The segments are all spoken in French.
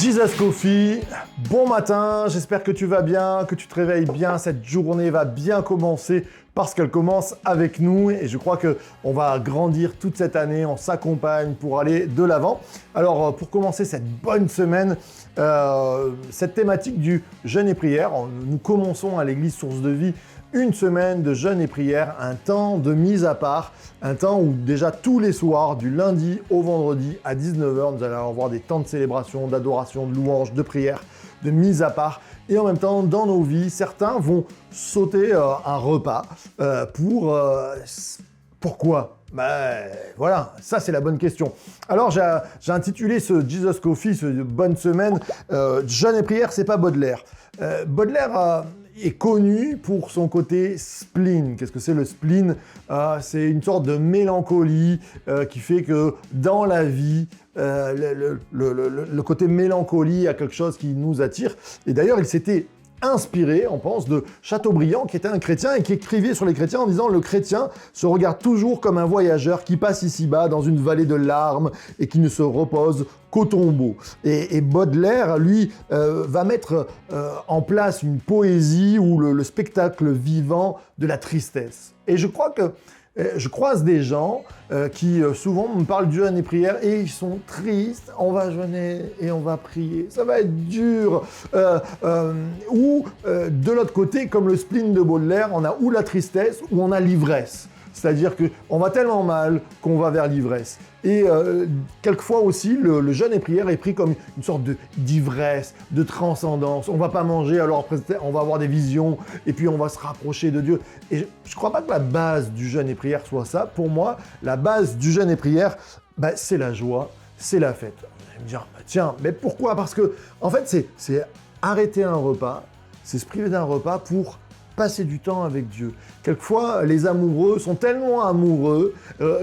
Jesus Coffee, bon matin, j'espère que tu vas bien, que tu te réveilles bien, cette journée va bien commencer parce qu'elle commence avec nous et je crois qu'on va grandir toute cette année, on s'accompagne pour aller de l'avant. Alors pour commencer cette bonne semaine, cette thématique du jeûne et prière, nous commençons à l'église Source de Vie une semaine de jeûne et prière, un temps de mise à part, un temps où déjà tous les soirs, du lundi au vendredi à 19h, nous allons avoir des temps de célébration, d'adoration, de louange, de prière, de mise à part. Et en même temps, dans nos vies, certains vont sauter un repas pourquoi ? Voilà, ça c'est la bonne question. Alors j'ai intitulé ce Jesus Coffee, ce bonne semaine, jeûne et prière, c'est pas Baudelaire. Baudelaire est connu pour son côté spleen. Qu'est-ce que c'est le spleen ? C'est une sorte de mélancolie qui fait que dans la vie, le côté mélancolie a quelque chose qui nous attire. Et d'ailleurs, il s'était inspiré, on pense, de Chateaubriand, qui était un chrétien et qui écrivait sur les chrétiens en disant « Le chrétien se regarde toujours comme un voyageur qui passe ici-bas dans une vallée de larmes et qui ne se repose qu'au tombeau. » Et Baudelaire, lui, va mettre en place une poésie ou le spectacle vivant de la tristesse. Et je crois que je croise des gens qui souvent me parlent de jeûne et prière et ils sont tristes. On va jeûner et on va prier. Ça va être dur. Ou de l'autre côté, comme le spleen de Baudelaire, on a ou la tristesse ou on a l'ivresse. C'est-à-dire qu'on va tellement mal qu'on va vers l'ivresse. Et quelquefois aussi, le jeûne et prière est pris comme une sorte d'ivresse, de transcendance. On ne va pas manger, alors on va avoir des visions, et puis on va se rapprocher de Dieu. Et je ne crois pas que la base du jeûne et prière soit ça. Pour moi, la base du jeûne et prière, c'est la joie, c'est la fête. Vous allez me dire, tiens, mais pourquoi ? Parce que, en fait, c'est arrêter un repas, c'est se priver d'un repas pour passer du temps avec Dieu. Quelquefois, les amoureux sont tellement amoureux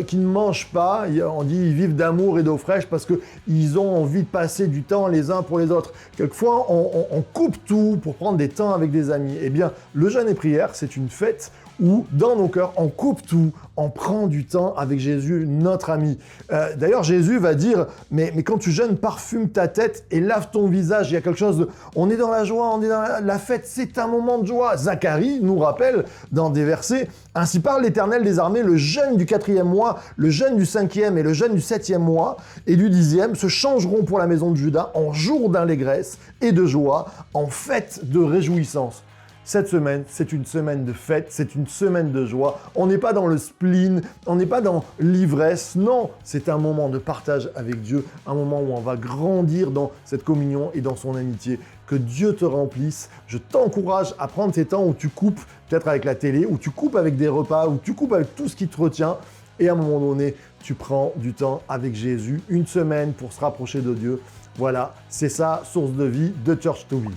qu'ils ne mangent pas. On dit ils vivent d'amour et d'eau fraîche parce qu'ils ont envie de passer du temps les uns pour les autres. Quelquefois, on coupe tout pour prendre des temps avec des amis. Eh bien, le jeûne et prière, c'est une fête où, dans nos cœurs, on coupe tout, on prend du temps avec Jésus, notre ami. D'ailleurs, Jésus va dire, mais quand tu jeûnes, parfume ta tête et lave ton visage. Il y a quelque chose de... On est dans la joie, on est dans la fête, c'est un moment de joie. Zacharie nous rappelle dans des versets, « Ainsi parle l'Éternel des armées, le jeûne du 4e mois, le jeûne du 5e et le jeûne du 7e mois et du 10e se changeront pour la maison de Juda en jour d'allégresse et de joie, en fête de réjouissance. » Cette semaine, c'est une semaine de fête, c'est une semaine de joie. On n'est pas dans le spleen, on n'est pas dans l'ivresse. Non, c'est un moment de partage avec Dieu, un moment où on va grandir dans cette communion et dans son amitié. Que Dieu te remplisse. Je t'encourage à prendre ces temps où tu coupes, peut-être avec la télé, où tu coupes avec des repas, où tu coupes avec tout ce qui te retient. Et à un moment donné, tu prends du temps avec Jésus, une semaine pour se rapprocher de Dieu. Voilà, c'est ça, Source de Vie de Church to Vie.